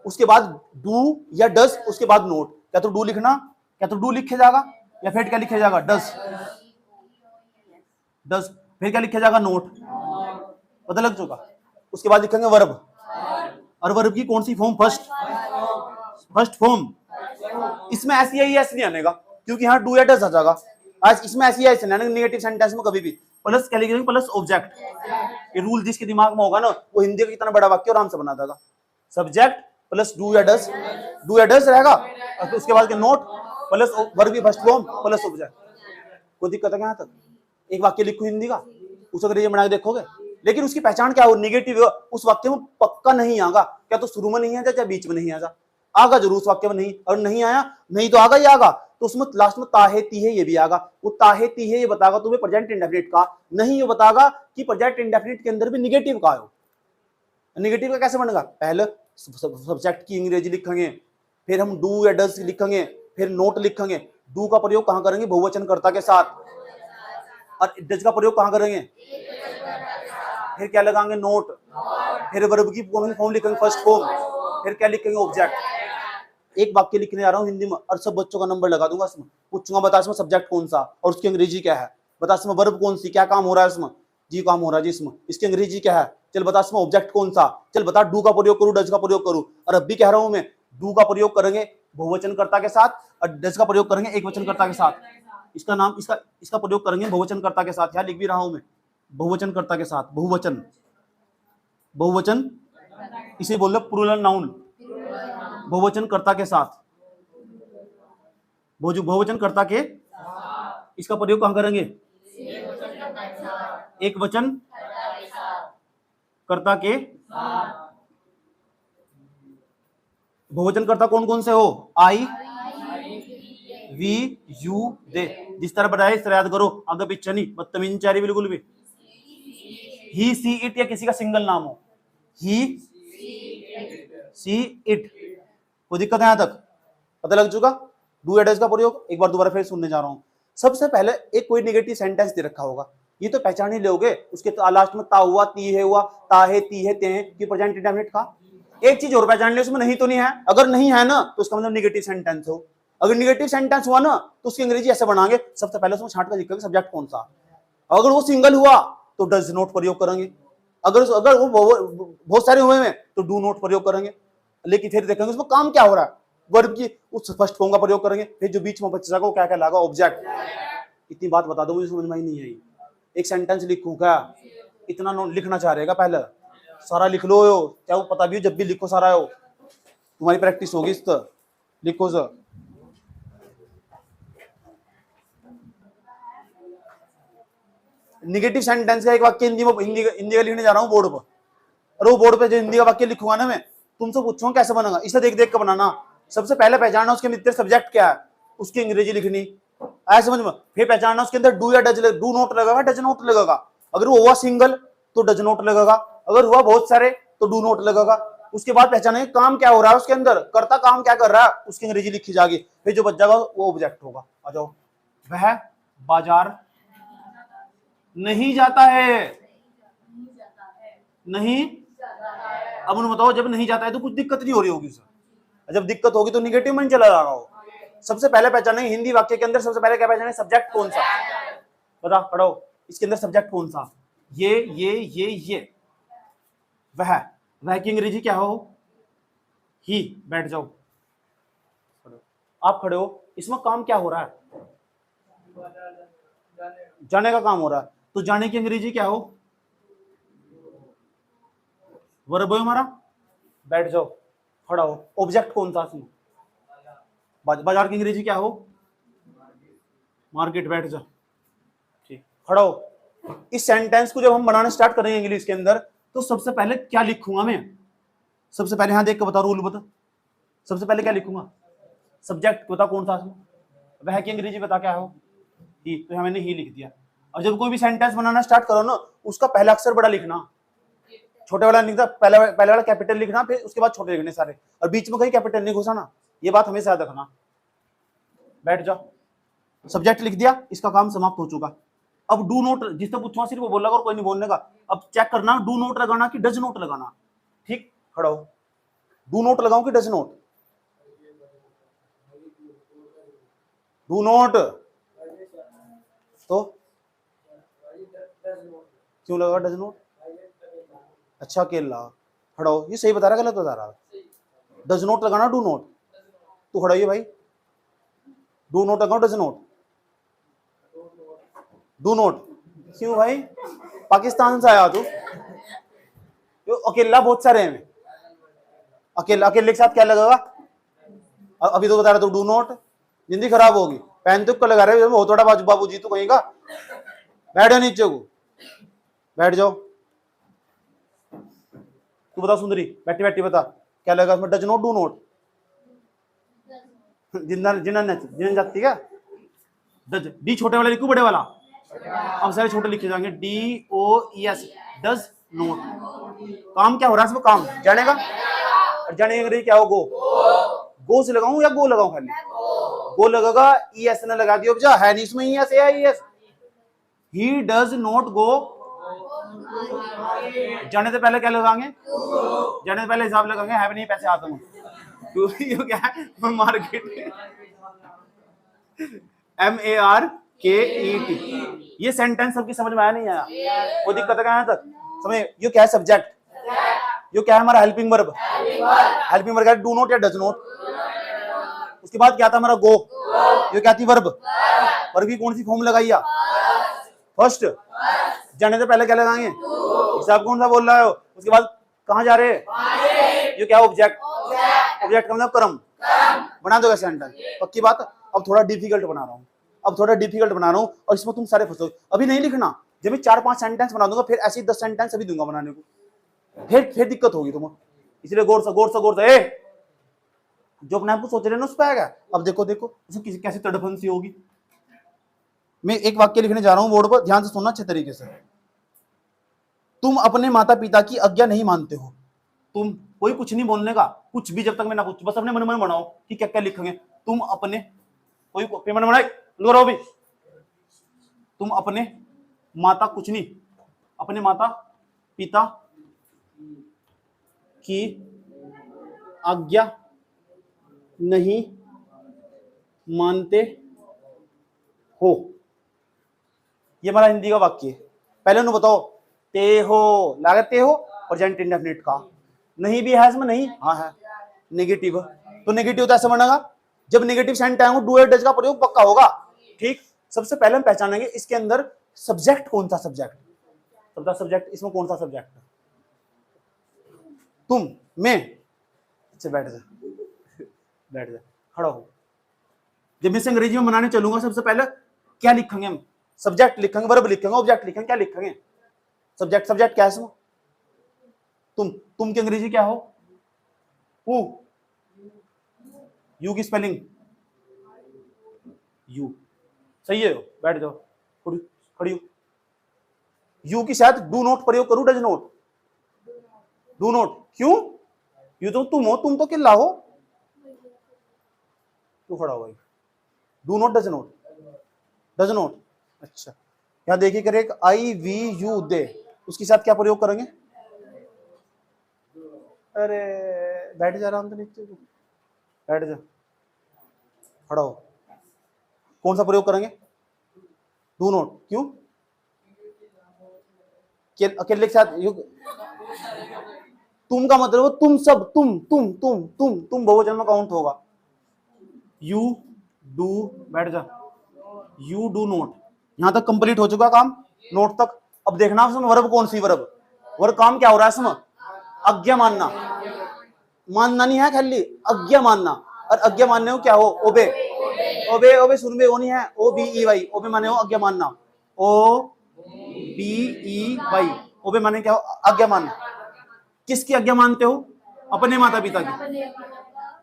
Speaker 1: उसके बाद डू या डस, उसके बाद नोट। क्या तो डू लिखना, क्या तो डू लिखे जाएगा, या फिर क्या लिखे जाएगा डस, डस, फिर क्या लिखे जाएगा नोट, पता लग चुका। उसके बाद लिखेंगे वर्ब, और वर्ब की कौन सी फॉर्म, फर्स्ट, फर्स्ट फॉर्म। इसमें ऐसी नहीं आने का, क्योंकि यहाँ डू या डस आ जाएगा। आज इसमें ऐसी नेगेटिव सेंटेंस में कभी भी प्लस क्या लिखेंगे, प्लस ऑब्जेक्ट। ये रूल जिसके दिमाग में होगा ना वो हिंदी का कितना बड़ा वाक्य आराम से बना देगा। सब्जेक्ट प्लस डू या डस, डू या डस रहेगा, और उसके बाद नोट प्लस वर्ब की फर्स्ट फॉर्म प्लस ऑब्जेक्ट। कोई दिक्कत है यहाँ तक। एक वाक्य लिखो हिंदी का, उस अंग्रेजी बना के देखोगे, लेकिन उसकी पहचान क्या हो, निगेटिव उस वाक्य में पक्का नहीं आगा। क्या तो शुरू में नहीं आ जा, चाहे बीच में नहीं आ जा, आगा जरूर उस वाक्य में नहीं, और नहीं आया नहीं तो आगा ही आगा, तो उसमें लास्ट में ताहे ती है ये भी आगा। वो ताहे ती है ये बताएगा तुम्हें प्रेजेंट इंडेफिनिट का, नहीं ये बताएगा कि प्रेजेंट इंडेफिनिट के अंदर भी निगेटिव का हो। निगेटिव का कैसे बनेगा, पहले सब्जेक्ट की अंग्रेजी लिखेंगे, फिर हम डू या डज लिखेंगे, फिर नोट लिखेंगे। डू का प्रयोग कहां करेंगे, बहुवचन कर्ता के साथ, और डज का प्रयोग कहां करेंगे, फिर क्या लगाएंगे नोट, फिर वर्ब की फॉर्म लिखेंगे फर्स्ट फॉर्म, फिर क्या लिखेंगे ऑब्जेक्ट। एक वाक्य लिखने जा रहा हूं हिंदी में और सब बच्चों का नंबर लगा दूंगा इसमें, पूछूंगा बता इसमें सब्जेक्ट कौन सा और उसकी अंग्रेजी क्या है, बता इसमें वर्ब कौन सी, क्या काम हो रहा है इसमें, जी काम हो रहा है जी इसमें, इसकी अंग्रेजी क्या है, चल बता इसमें ऑब्जेक्ट कौन सा, चल बता डू का प्रयोग करूं डज का प्रयोग करूं। और अब भी कह रहा हूं मैं, डू का प्रयोग करेंगे बहुवचनकर्ता के साथ और डज का प्रयोग करेंगे एक वचनकर्ता के साथ। इसका नाम इसका प्रयोग करेंगे बहुवचनकर्ता के साथ, यहाँ लिख भी रहा हूं मैं, बहुवचनकर्ता के साथ, बहुवचन, बहुवचन इसे बोल रहे प्लूरल नाउन, बहुवचनकर्ता के साथ, बहुवचनकर्ता के, इसका प्रयोग कहां करेंगे, एक वचन कर्ता के बहुवचन कर्ता कौन कौन से हो? आई, वी, यू, दे। जिस तरह बताया इस तरह याद करो, आगे पीछे नहीं, बदतमीजी बिल्कुल भी। ही, सी, इट या किसी का सिंगल नाम हो, ही, सी, इट, कोई दिक्कत है यहां तक? पता लग चुका? डू या डज का प्रयोग एक बार दोबारा फिर सुनने जा रहा हूं। सबसे पहले एक कोई नेगेटिव सेंटेंस दे रखा होगा, ये तो पहचान ही लोगे, उसके लास्ट में ता हुआ, ती है हुआ, ता है, ती है, ते हैं, कि प्रेजेंट इंडेफिनिट का। एक चीज और पहचान लिया, उसमें नहीं तो नहीं है, अगर नहीं है ना तो उसका मतलब नेगेटिव सेंटेंस हो। अगर नेगेटिव सेंटेंस हुआ ना तो उसकी अंग्रेजी ऐसे बनाएंगे, सबसे पहले उसमें छांट कर लिखेंगे सब्जेक्ट कौन सा। अगर वो सिंगल हुआ तो डज नॉट प्रयोग करेंगे, अगर अगर वो बहुत सारे हुए हैं तो डू नॉट प्रयोग करेंगे। लेकिन फिर देखेंगे उसमें काम क्या हो रहा है, वर्ब की उस फर्स्ट फॉर्म का प्रयोग करेंगे, फिर जो बीच में बच्चा को क्या क्या लगा, ऑब्जेक्ट। इतनी बात बता दो, मुझे समझ में ही नहीं आई। एक सेंटेंस लिखूं क्या? इतना लिखना चाह रहेगा, पहले सारा लिख लो, क्या वो पता भी हो, जब भी लिखो सारा हो, तुम्हारी प्रैक्टिस होगी इस तरह। लिखो सर, निगेटिव सेंटेंस का एक वाक्य हिंदी में, हिंदी का लिखने जा रहा हूँ बोर्ड पर, और वो बोर्ड पे जो हिंदी का वाक्य लिखूंगा ना मैं, तुमसे पूछूंगा कैसे बनेगा, इसे देख देख कर बनाना। सबसे पहले पहचानना उसके मित्र सब्जेक्ट क्या है, उसकी अंग्रेजी लिखनी, आया समझ में। फिर पहचानना उसके अंदर डू या डज, डू नोट लगेगा, डज नोट लगेगा। अगर वो हुआ सिंगल तो डज नोट लगेगा, अगर हुआ बहुत सारे तो डू नोट लगेगा। उसके बाद पहचानेंगे काम क्या हो रहा है उसके अंदर, करता काम क्या कर रहा है, उसकी अंग्रेजी लिखी जाएगी, फिर जो बच जाएगा वो ऑब्जेक्ट होगा। आ जाओ, वह बाजार नहीं जाता है, नहीं। अब उन्हें बताओ, जब नहीं जाता है तो कुछ दिक्कत नहीं हो रही होगी उसे, जब दिक्कत होगी तो निगेटिव में चला जा रहा हो। सबसे पहले पहचानेंगे हिंदी वाक्य के अंदर, सबसे पहले क्या पहचानेंगे, सब्जेक्ट कौन सा। बता पढ़ो, इसके अंदर सब्जेक्ट कौन सा, ये। वह की अंग्रेजी क्या हो, ही। बैठ जाओ, आप खड़े हो, इसमें काम क्या हो रहा है, जाने का काम हो रहा है, तो जाने की अंग्रेजी क्या हो, वर्ब है हमारा। बैठ जाओ, खड़ा हो, ऑब्जेक्ट कौन सा इसमें, बाजार की अंग्रेजी क्या हो, मार्केट। बैठ जा, ठीक, खड़ा हो। इस सेंटेंस को जब हम बनाना स्टार्ट करेंगे इंग्लिश के अंदर, तो सबसे पहले क्या लिखूंगा मैं, सबसे पहले यहां देख के बता, रूल बता, सबसे पहले क्या लिखूंगा, सब्जेक्ट बता कौन सा इसमें, वह की अंग्रेजी बता क्या हो, ही, तो यहां मैंने ही लिख दिया। और जब कोई भी सेंटेंस बनाना स्टार्ट करो ना, उसका पहला अक्षर बड़ा लिखना, छोटे वाला लिखना, पहले वाला कैपिटल लिखना, फिर उसके बाद छोटे लिखने सारे, और बीच में कहीं कैपिटल नहीं घुसाना, ये बात हमेशा याद रखना। बैठ जाओ, सब्जेक्ट लिख दिया, इसका काम समाप्त हो चुका। अब डू नोट, जिससे पूछूंगा सिर्फ वो बोलेगा और कोई नहीं बोलने का। अब चेक करना, डू नोट लगाना कि डज नोट लगाना। ठीक, खड़ा हो, डू नोट लगाऊं कि डज नोट, डू नोट, तो क्यों लगा डज नोट, अच्छा अकेला, खड़ा हो, ये सही बता रहा गलत बता रहा, डज नोट लगाना डू नोट, तू खड़ा हो भाई, डू नोट लगाओ डज नोट, डू नोट, क्यों भाई, पाकिस्तान से आया तू, अकेला बहुत सारे हैं, अकेला, अकेले के साथ क्या लगेगा, अभी तो बता रहा तू डू नोट, जिंदगी खराब होगी, पैन तुक लगा रहे हो थोड़ा बाबू जी, तू कहीं का, बैठ जाओ नीचे को, बैठ जाओ, तू बता सुंदरी, बैठी बैठी बता क्या लगा इसमें, डज नोट डू नोट, जिन्ना जाती क्या, डज, डी छोटे वाला लिखू बड़े वाला, अब सारे छोटे लिखे जाएंगे, D O E S, does not. काम क्या हो रहा है इसमें, काम जाने का, और जाने की अंग्रेजी क्या हो, गो, गो से लगाऊं या गो लगाऊं, खाली गो लगेगा, ई एस ने लगा दिया, जा है नहीं इसमें E S, E S, he does not go, जाने से पहले क्या लगाएंगे, जाने से पहले हिसाब लगाएंगे, है भी नहीं पैसे आता हूं, क्योंकि क्या है मार्केट, MARKET, ये सेंटेंस सबकी समझ में आया नहीं आया, वो दिक्कत है यहाँ तक समझ। ये क्या है सब्जेक्ट, ये क्या है हमारा helping verb, helping verb do not या डज नोट। उसके बाद क्या था हमारा गो, ये क्या थी वर्ब, वर्ब की कौन सी फॉर्म लगाई, फर्स्ट, जाने से पहले क्या लगाएंगे, हिसाब कौन सा बोल रहा है, उसके बाद कहाँ जा रहे हैं, ये क्या ऑब्जेक्ट, ऑब्जेक्ट का मतलब कर्म, बना दोगे सेंटेंस, पक्की बात। अब थोड़ा डिफिकल्ट बना रहा हूँ, अब थोड़ा डिफिकल्ट बना रहा हूँ, और इसमें तुम सारे फंसोगे, अभी नहीं लिखना, जब मैं 4-5 सेंटेंस बना दूंगा, फिर ऐसे ही 10 सेंटेंस अभी दूंगा बनाने को, फिर दिक्कत होगी तुम्हें। इसलिए गौर से ए जो अपने आप को सोच रहे हैं ना उस पर आएगा। अब देखो उसमें किसी कैसी तड़फन सी होगी। मैं एक वाक्य लिखने जा रहा हूं बोर्ड पर, ध्यान से सुनना अच्छे तरीके से। तुम अपने माता पिता की आज्ञा नहीं मानते हो। तुम कोई कुछ नहीं बोलने का, कुछ भी जब तक मैं ना पूछूं, बस अपने मन में बनाओ कि क्या क्या लिखेंगे। तुम अपने कोई पेमेंट बनाए लो भी, तुम अपने माता कुछ नहीं, अपने माता पिता की आज्ञा नहीं मानते हो। ये हमारा हिंदी का वाक्य है। पहले उन्हें बताओ, ते हो लागते हो प्रेजेंट इंडेफिनिट का, नहीं भी है इसमें, नहीं हाँ है नेगेटिव, तो नेगेटिव तो ऐसे बनेगा जब नेगेटिव साइन आएगा डू या डज का प्रयोग पक्का होगा। ठीक, सबसे पहले हम पहचानेंगे इसके अंदर सब्जेक्ट कौन सा सब्जेक्ट इसमें कौन सा सब्जेक्ट है। तुम, मैं, अच्छा बैठ जा खड़ा हो। जब मैं अंग्रेजी में बनाने चलूंगा सबसे पहले क्या लिखेंगे हम, सब्जेक्ट लिखेंगे, वर्ब लिखेंगे, ऑब्जेक्ट लिखेंगे, क्या लिखेंगे। सब्जेक्ट क्या है इसमें, तुम की अंग्रेजी क्या हो, हु, यू की स्पेलिंग यू, सही है। बैठ जाओ, खड़ी हो। यू की शायद डू नॉट प्रयोग करूं, डज नॉट, डू नॉट, क्यों, यू तो तुम हो, तुम तो किल्ला हो, क्यों खड़ा हो भाई। डू नॉट, डज नॉट, अच्छा यहां देखिए करे आई वी यू दे, उसके साथ क्या प्रयोग करेंगे। अरे बैठ जा, आराम से नीचे बैठ जा, खड़ा हो। कौन सा प्रयोग करेंगे, डू नॉट, क्यों, अकेले के साथ तुम का मतलब तुम सब, तुम बहुवचन में काउंट होगा। यू डू, बैठ जा, यू डू नॉट, यहां तक कंप्लीट हो चुका काम, नोट तक। अब देखना वर्ब कौन सी, वर्ब काम क्या हो रहा है इसमें, आज्ञा मानना, मानना नहीं है खाली, आज्ञा मानना। और आज्ञा मानने को क्या हो, ओबे, ओबे सुन बे, वो नहीं है, ओ बी ई वाई, ओबे माने हो आज्ञा मानना, ओ बी ई वाई, ओबे माने क्या हो, आज्ञा मानना। किसकी आज्ञा मानते हो, अपने माता पिता की।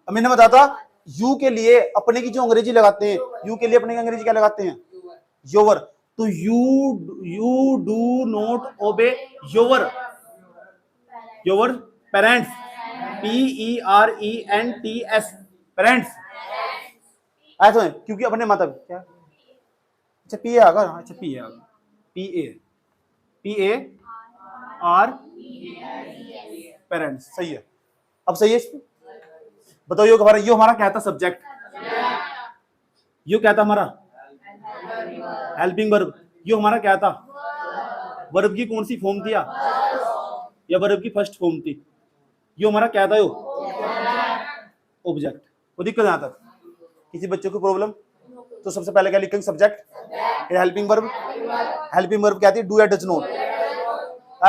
Speaker 1: मैंने बताया था यू के लिए अपने की जो अंग्रेजी लगाते हैं, यू के लिए अपने की अंग्रेजी क्या लगाते हैं, योवर। तो you do not obey योवर parents, PERENTS, parents, ऐसा, क्योंकि अपने माता क्या, अच्छा पी ए आगा, अच्छा पी ए आगा, PAR पेरेंट्स, सही है। अब सही है, बताओ यो हमारा क्या था सब्जेक्ट, यो क्या था हमारा हेल्पिंग वर्ब, यो हमारा क्या था, वर्ब की कौन सी फॉर्म थी या वर्ब की फर्स्ट फॉर्म थी, यो हमारा क्या था, यो ऑब्जेक्ट। वो दिक्कत यहाँ तक किसी बच्चों की प्रॉब्लम, तो सबसे पहले क्या लिखेंगे, सब्जेक्ट, हेल्पिंग वर्ब क्या थी, डू या डज नॉट,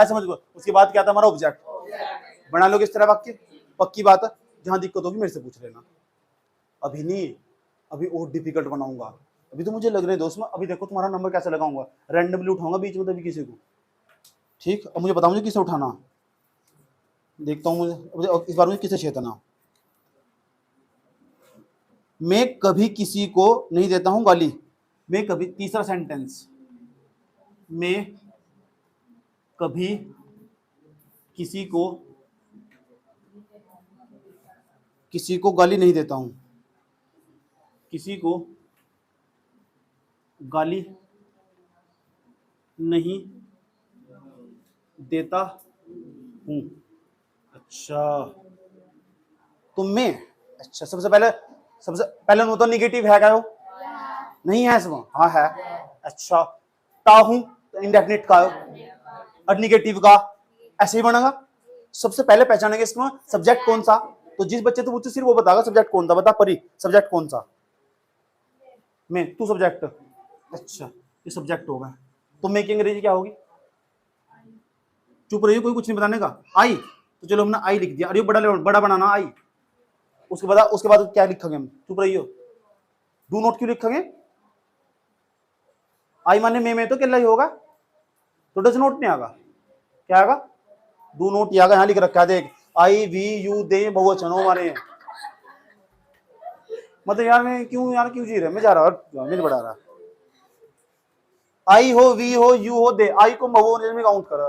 Speaker 1: समझ गो। उसके बाद क्या था हमारा ऑब्जेक्ट, बना लो किस तरह वाक्य, पक्की बात है। जहां दिक्कत होगी मेरे से पूछ लेना, अभी नहीं, अभी और डिफिकल्ट बनाऊंगा। अभी तो मुझे लग रहे दोस्त में, अभी देखो तुम्हारा नंबर कैसे लगाऊंगा, रैंडमली उठाऊंगा बीच में तभी किसी को। ठीक, अब मुझे बताओ मुझे किसे उठाना, देखता हूँ मुझे इस बार मुझे किसे चेतना। मैं कभी किसी को नहीं देता हूं गाली, मैं कभी, तीसरा सेंटेंस, मैं कभी किसी को गाली नहीं देता हूं, किसी को गाली नहीं देता हूं, अच्छा तो मैं, अच्छा सबसे पहले तो निगेटिव है क्या, नहीं है इसमें, हाँ है, अच्छा ता हूं तो इंडेफिनिट का और निगेटिव का ऐसे ही बनेगा। सबसे पहले पहचानेंगे इसमें सब्जेक्ट कौन सा, तो जिस बच्चे तो पूछते सिर्फ वो बताएगा सब्जेक्ट कौन था, बता परी सब्जेक्ट कौन सा, मैं, तू सब्जेक्ट, अच्छा ये सब्जेक्ट होगा, तो मैं की अंग्रेजी क्या होगी, चुप रहिए, कोई कुछ नहीं बताने का, आई, तो चलो हमने आई लिख दिया, अरे बड़ा बनाना आई, उसके बाद क्या लिखेंगे हम, चुप रहिए, डू नॉट क्यों लिखेंगे, आई माने मैं तो क्या ही होगा, तो डज नॉट नहीं आगा, क्या आएगा, डू नोट यहाँ लिख रखा है देख, आई वी यू दे बहुवचन हो हमारे। मतलब यार मैं क्यों जी रहा, मैं जा रहा मेरे बढ़ा रहा। आई हो, वी हो, यू हो, दे, आई को बहुवचन में काउंट कर,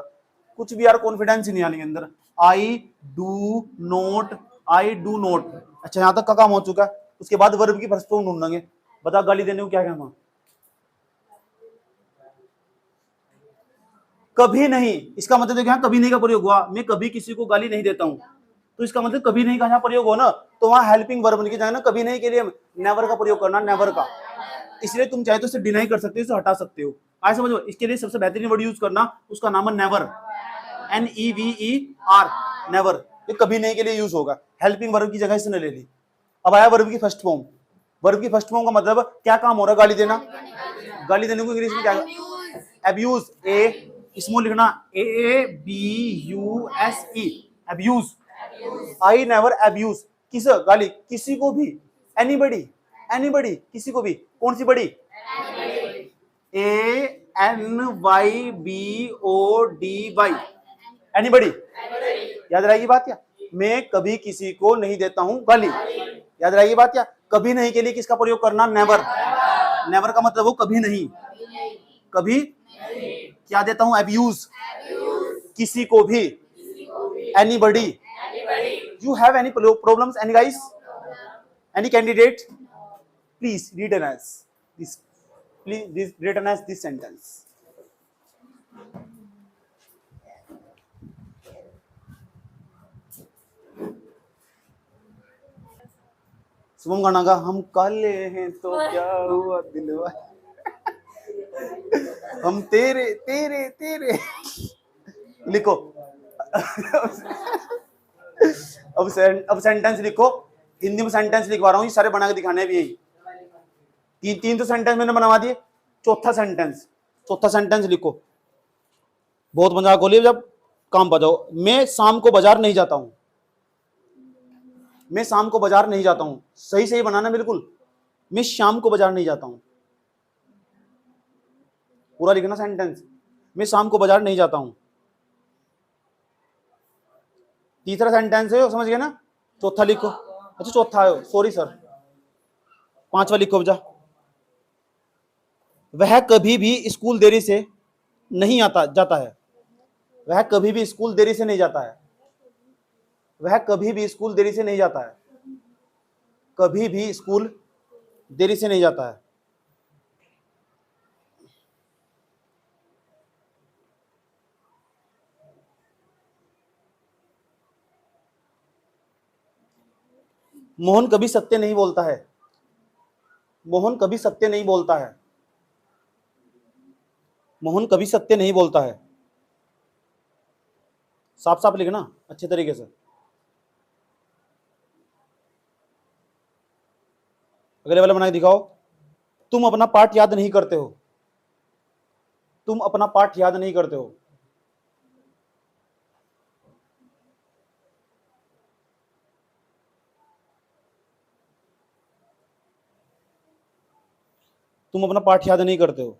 Speaker 1: कुछ भी यार कॉन्फिडेंस ही नहीं आने के अंदर। आई do note, I do note. अच्छा यहाँ तक का काम हो चुका है। उसके बाद वर्ब की फर्स्ट फॉर्म ढूंढेंगे। बता गाली देने को क्या कहना। कभी नहीं, इसका मतलब देखो यहाँ कभी नहीं का प्रयोग हुआ, मैं कभी किसी को गाली नहीं देता हूं, तो इसका मतलब कभी नहीं का यहाँ प्रयोग हो ना, तो वहां हेल्पिंग वर्ब की जगह ना कभी नहीं के लिए नेवर का प्रयोग करना, नेवर का। इसलिए तुम चाहे तो इसे डिनाई कर सकते हो, इसे हटा सकते हो। आए समझो, इसके लिए सबसे बेहतरीन वर्ड यूज करना, उसका नाम है नेवर, NEVER, नेवर। ये कभी नहीं के लिए यूज होगा, हेल्पिंग वर्ब की जगह इसने ले ली। अब आया वर्ब की फर्स्ट फॉर्म। वर्ब की फर्स्ट फॉर्म का मतलब क्या काम हो रहा है, गाली देना। गाली देने को इंग्लिश में क्या, अब्यूज, ए स्मॉल लिखना, ABUSE, abuse. I never abuse, किस गाली, किसी को भी, एनीबडी, एनीबडी, किसी को भी। कौन सी बड़ी, ANYBODY, एनीबडी। याद रहेगी बात क्या, मैं कभी किसी को नहीं देता हूं गाली। याद रहेगी बात क्या, कभी नहीं के लिए किसका प्रयोग करना, नेवर। नेवर का मतलब वो कभी नहीं, कभी क्या देता हूं, अब्यूज, किसी को भी, anybody. You have any problems, any guys, any candidate, please written as this, please written as this sentence. Shubham गाना का हम काले हैं तो क्या हुआ दिलवा, हम तेरे तेरे तेरे लिखो। अब सेंटेंस लिखो, हिंदी में सेंटेंस लिखवा रहा हूँ, ये सारे बना के दिखाने भी यही। तीन तो सेंटेंस मैंने बनवा दिए, चौथा सेंटेंस लिखो। बहुत मजाक हो लिया, जब काम बजाओ। मैं शाम को बाजार नहीं जाता हूं, मैं शाम को बाजार नहीं जाता हूं, सही सही बनाना बिल्कुल। मैं शाम को बाजार नहीं जाता हूं, पूरा लिखना सेंटेंस, मैं शाम को बाजार नहीं जाता हूं। तीसरा सेंटेंस है, समझ गए ना। चौथा लिखो, अच्छा चौथा है, सॉरी सर। पांचवा लिखो बजा, वह कभी भी स्कूल देरी से नहीं जाता है। वह कभी भी स्कूल देरी से नहीं जाता है। वह कभी भी स्कूल देरी से नहीं जाता है। कभी भी स्कूल देरी से नहीं जाता है। मोहन कभी सत्य नहीं बोलता है। मोहन कभी सत्य नहीं बोलता है। मोहन कभी सत्य नहीं बोलता है। साफ साफ लिखना अच्छे तरीके से। अगले वाला बना के दिखाओ, तुम अपना पाठ याद नहीं करते हो। तुम अपना पाठ याद नहीं करते हो। तुम अपना पाठ याद नहीं करते हो।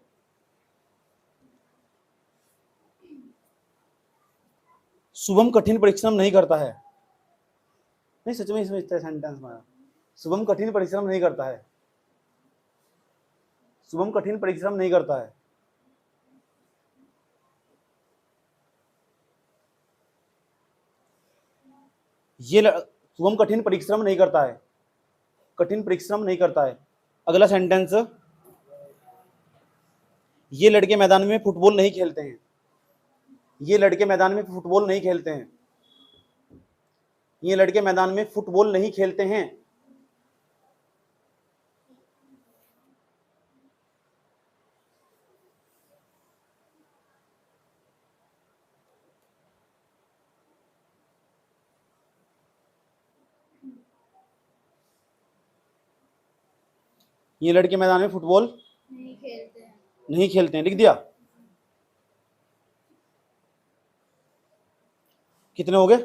Speaker 1: शुभम कठिन परिश्रम नहीं करता है। नहीं सच में इसमें इतना सेंटेंस में शुभम कठिन परिश्रम नहीं करता है। शुभम कठिन परिश्रम नहीं करता है। ये शुभम कठिन परिश्रम नहीं करता है। कठिन परिश्रम नहीं करता है। अगला सेंटेंस, ये लड़के मैदान में फुटबॉल नहीं खेलते हैं। ये लड़के मैदान में फुटबॉल नहीं खेलते हैं। ये लड़के मैदान में फुटबॉल नहीं खेलते हैं। ये लड़के मैदान में फुटबॉल नहीं खेलते हैं, लिख दिया। कितने हो गए,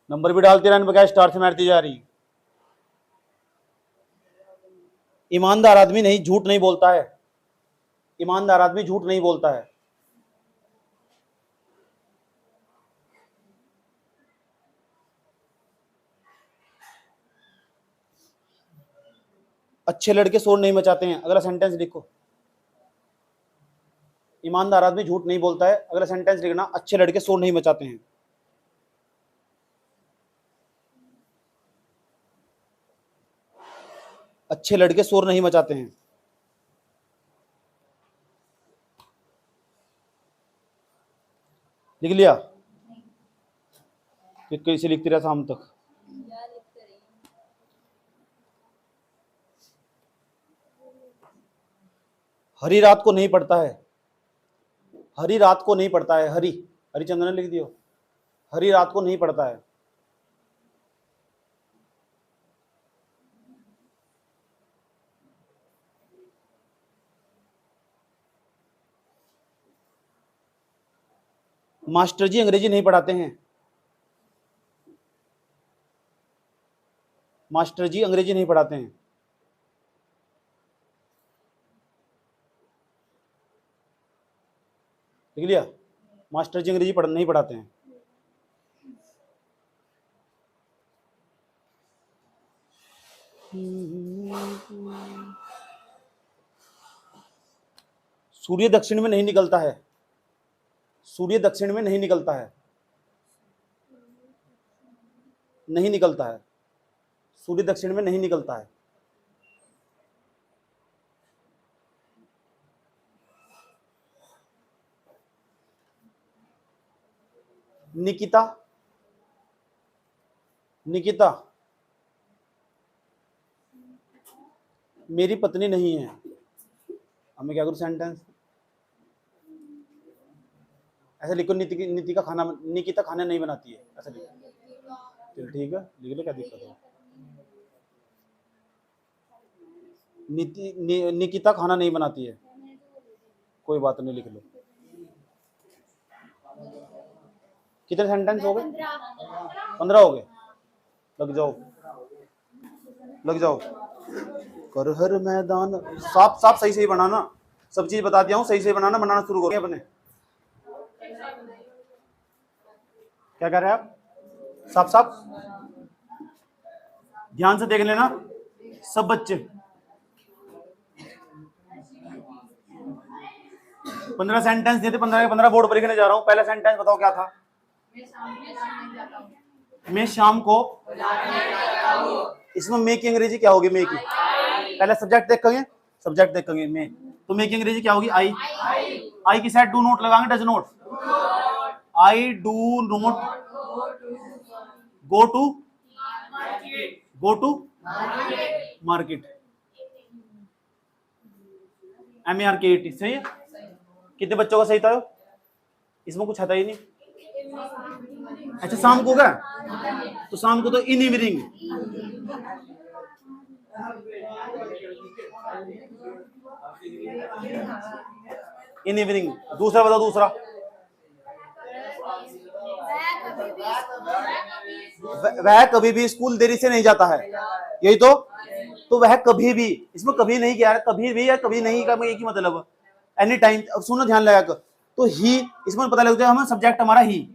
Speaker 1: नंबर भी डालते रहने बगैर स्टार से मारती जा रही। ईमानदार आदमी नहीं झूठ नहीं बोलता है। ईमानदार आदमी झूठ नहीं बोलता है। अच्छे लड़के शोर नहीं मचाते हैं। अगला सेंटेंस लिखो। ईमानदार आदमी झूठ नहीं बोलता है। अगला सेंटेंस लिखना, अच्छे लड़के शोर नहीं मचाते हैं। अच्छे लड़के शोर नहीं मचाते हैं। लिख लिया? तो कैसे लिखती रहा शाम तक? हरी रात को नहीं पड़ता है। हरी रात को नहीं पड़ता है। हरी, हरिचंद्र ने लिख दियो। हरी रात को नहीं पड़ता है। मास्टर जी अंग्रेजी नहीं पढ़ाते हैं। मास्टर जी अंग्रेजी नहीं पढ़ाते हैं। लिख लिया? मास्टर जी अंग्रेजी नहीं पढ़ाते हैं। सूर्य दक्षिण में नहीं निकलता है। सूर्य दक्षिण में नहीं निकलता है। नहीं निकलता है। सूर्य दक्षिण में नहीं निकलता है। निकिता, निकिता मेरी पत्नी नहीं है। अब मैं क्या करूं? सेंटेंस ऐसे लिखो, निकिता खाना नहीं बनाती है, ऐसा लिखो। चल ठीक है, लिख लो, क्या दिक्कत है? निकिता खाना नहीं बनाती है, कोई बात नहीं, लिख लो। कितने सेंटेंस हो गए? 15 हो गए। लग जाओ, लग जाओ। कर हर मैदान साफ साफ सही सही बनाना। सब चीज बता दिया हूँ, सही सही बनाना। बनाना शुरू करो अपने। क्या कह रहे हैं आप? साफ साफ ध्यान से देख लेना सब बच्चे। 15 सेंटेंस दिए थे, 15 के 15 बोर्ड पर लिखने जा रहा हूँ। पहला सेंटेंस बताओ क्या था? मैं शाम को। इसमें मे की अंग्रेजी क्या होगी? मे की पहले सब्जेक्ट देखेंगे, सब्जेक्ट देखेंगे मे, तो मे की अंग्रेजी क्या होगी? आई। आई की साइड डू नोट लगाएंगे, does not. I do not go to market. MARKET सही है। कितने बच्चों का सही था? इसमें कुछ आता ही नहीं। अच्छा शाम को क्या? तो शाम को तो इन इवनिंग। In evening. दूसरा बताओ, दूसरा। वह कभी भी स्कूल देरी से नहीं जाता है, यही तो वह कभी भी, इसमें कभी नहीं किया है, कभी भी या कभी नहीं का एक ही मतलब, एनी टाइम। अब सुनो ध्यान लगा कर, तो ही इसमें पता लगता है हमें सब्जेक्ट हमारा ही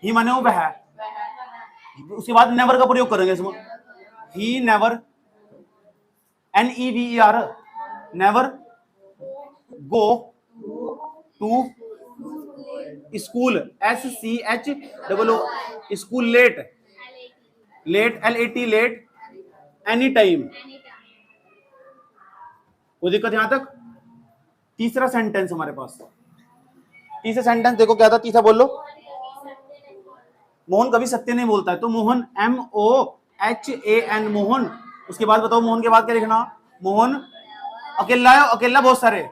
Speaker 1: माने वो वह। उसके बाद नेवर का प्रयोग करेंगे इसमें। He never, NEVER, never go to school, SCHOO, school late, LAT, late, any time. कोई दिक्कत यहां तक? तीसरा सेंटेंस हमारे पास। तीसरा सेंटेंस देखो क्या था? तीसरा बोल लो। मोहन कभी सत्य नहीं बोलता है, तो मोहन MOHAN, मोहन। उसके बाद बताओ मोहन के बाद क्या लिखना? मोहन अकेला है, अकेला बहुत सारे।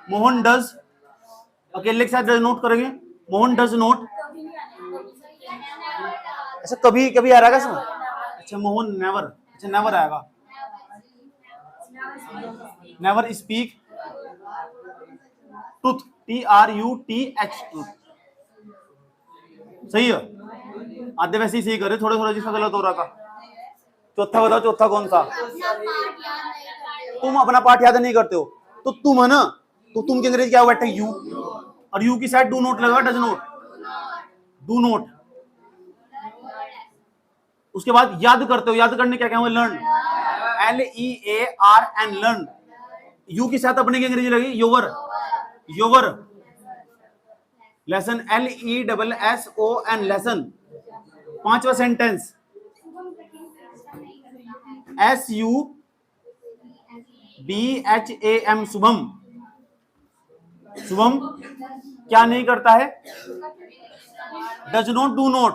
Speaker 1: मोहन डज, अकेले के साथ डज नोट करेंगे। Mohan does note. अच्छा कभी कभी आ रहा है इसमें? अच्छा मोहन नेवर, अच्छा नेवर आएगा। Never speak truth, TRUTH, truth. सही है। आधे वैसे ही सही करे, थोड़ा थोड़ा जिसका गलत हो रहा था। चौथा बताओ, चौथा कौन सा? तुम अपना पाठ याद नहीं करते हो, तो तुम है ना, तो तुम की अंग्रेजी क्या बैठे? यू, और यू की साइड डू नोट लगा, डज नोट, डू नोट। उसके बाद याद करते हो, याद करने क्या क्या? लर्न, LEARN लर्न, यू के साथ अपने की अंग्रेजी लगी योवर, योवर। Lesson LESSON lesson. पांचवा सेंटेंस SUBHAM शुभम। शुभम क्या नहीं करता है? Does not do not,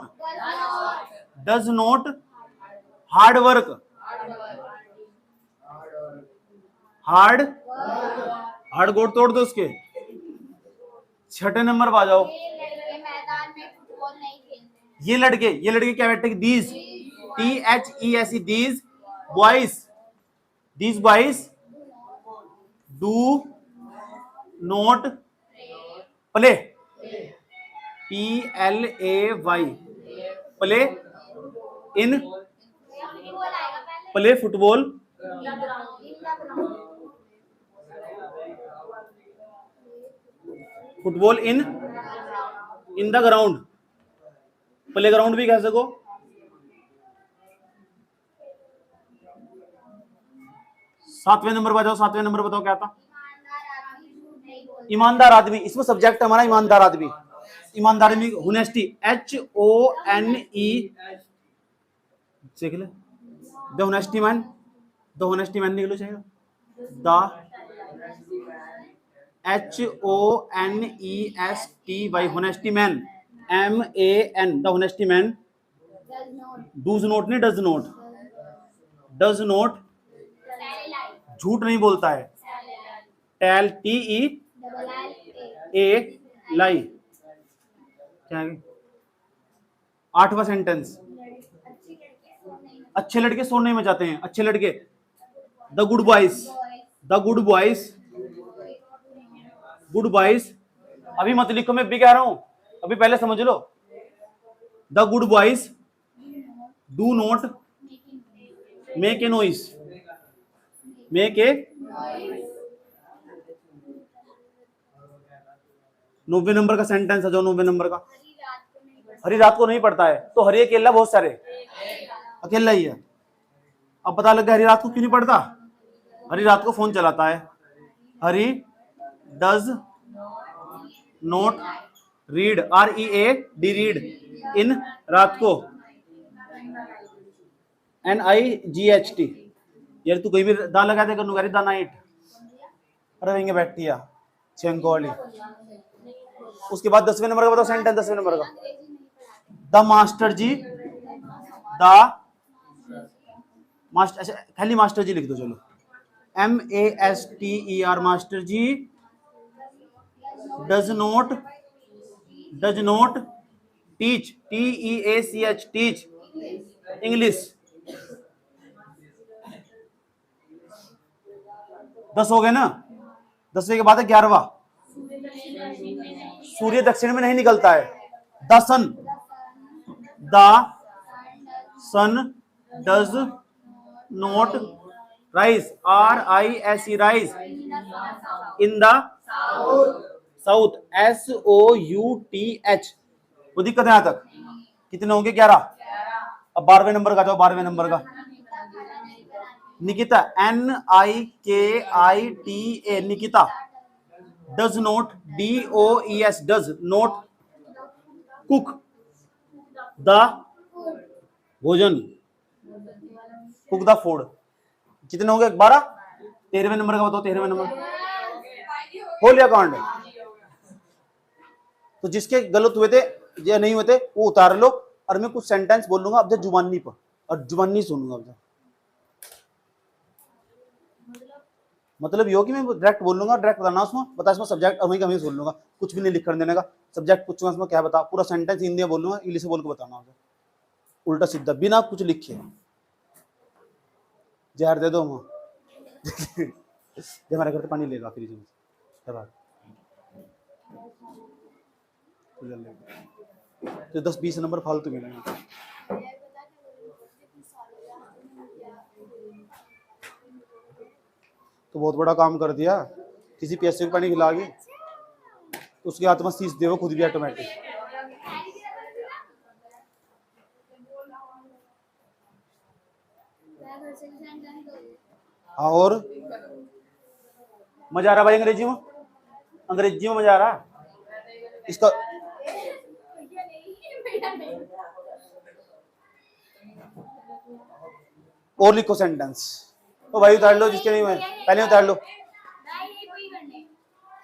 Speaker 1: does not hard work, hard hard code तोड़ दो उसके। छठे नंबर पर आ जाओ। ये लड़के क्या बैठे? These, THESE these boys, these boys do not play, PLAY play in, play football football in the ground, play ground भी कह सको। सातवें नंबर पर जाओ। सातवें नंबर बताओ क्या था? ईमानदार आदमी। इसमें सब्जेक्ट हमारा ईमानदार आदमी, ईमानदार आदमी, होनेस्टी, HONE लिख ले। The honesty man, the honesty man लिख लो चाहे, the HONESTY honesty man, MAN the honesty man does not नहीं, डज नॉट, डज नॉट झूठ नहीं बोलता है, टेल TEA लाई। क्या है? आठवां सेंटेंस अच्छे लड़के सोने में जाते हैं, अच्छे लड़के, the good boys, the good boys, good boys. अभी मत लिखो, मैं भी कह रहा हूं, अभी पहले समझ लो। The good boys do not make a noise, make a. 90 number का सेंटेंस है जो 90 नंबर का, हरी रात को नहीं पड़ता है, तो हरी अकेला, बहुत सारे अकेला ही है। अब पता लग गया हरी रात को क्यों नहीं पड़ता? हरी रात को फोन चलाता है। Hari does not read, READ read in रात को, NIGHT। यार तू कहीं भी दा लगा दे कर दा नाइट, अरे वहीं बैठी है छेंको वाली। उसके बाद 10वें नंबर का बताओ सेंटेंस, 10वें नंबर का, the master ji, the master, अच्छा खाली मास्टर जी लिख दो चलो, MASTER master ji does not teach, TEACH teach English. 10 हो गए ना। 10वें के बाद है 11वां, सूर्य दक्षिण में नहीं निकलता है, the sun, the sun does not rise, RISE rise in the south, SOUTH। वो दिक्कत है यहां तक? कितने होंगे? 11। अब 12वें नंबर का जाओ, 12वें नंबर का, Nikita, NIKITA Nikita does not, DOES does not cook the भोजन, कुक द फूड। कितने हो गए? 12। 13वें नंबर का बताओ, 13वें नंबर हो लिया कांड। तो जिसके गलत हुए थे या नहीं हुए थे वो उतार लो, और मैं कुछ सेंटेंस बोल लूंगा अब जब जुबानी पर, और जुबानी सुनूंगा अब। मतलब ये हो कि मैं डायरेक्ट बोल लूंगा, डायरेक्ट बताना उसमें, बता इसमें सब्जेक्ट और वहीं का वहीं बोल लूंगा, कुछ भी नहीं लिख कर देने का। सब्जेक्ट पूछूंगा इसमें क्या बता, पूरा सेंटेंस हिंदी में बोल लूंगा, इंग्लिश में बोल के बताना होगा, उल्टा सीधा बिना कुछ लिखे। जहर दे दो जब हमारे घर तो पानी लेगा फ्रिज में, तो 10-20 नंबर फालतू मिलेंगे। तो बहुत बड़ा काम कर दिया, किसी PSC को पानी खिला के उसके हाथ में शीश दे, वो खुद भी ऑटोमेटिक। हाँ, और मजा आ रहा भाई अंग्रेजी में? अंग्रेजी में मजा आ रहा? इसका और लिखो सेंटेंस। तो भाई उतार लो, जिसके नहीं हुए पहले उतार लो।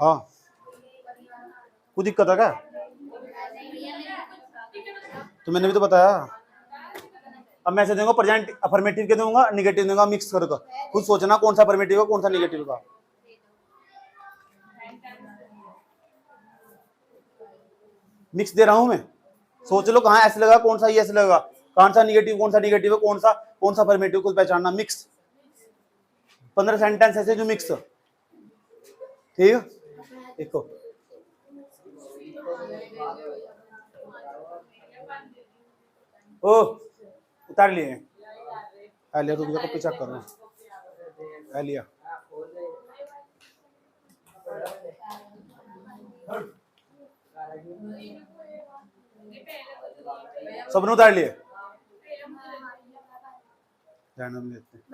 Speaker 1: हाँ, कोई दिक्कत है क्या? तो मैंने भी तो बताया। अब मैं ऐसे दूंगा, प्रेजेंट अफर्मेटिव के दूंगा, निगेटिव दूंगा, मिक्स करके खुद सोचना कौन सा अफर्मेटिव है कौन सा निगेटिव का। मिक्स दे रहा हूं मैं, सोच लो कहाँ ऐसे लगा कौन सा ये ऐसे लगा, कौन सा निगेटिव है कौन सा अफर्मेटिव को पहचानना। मिक्स 15 सेंटेंस ऐसे जो मिक्स। ठीक है, देखो ओ उतार लिए लिया, रुक जा, पीछा कर रहा हूँ लिया। सबने उतार लिए, रैंडम लेते हैं।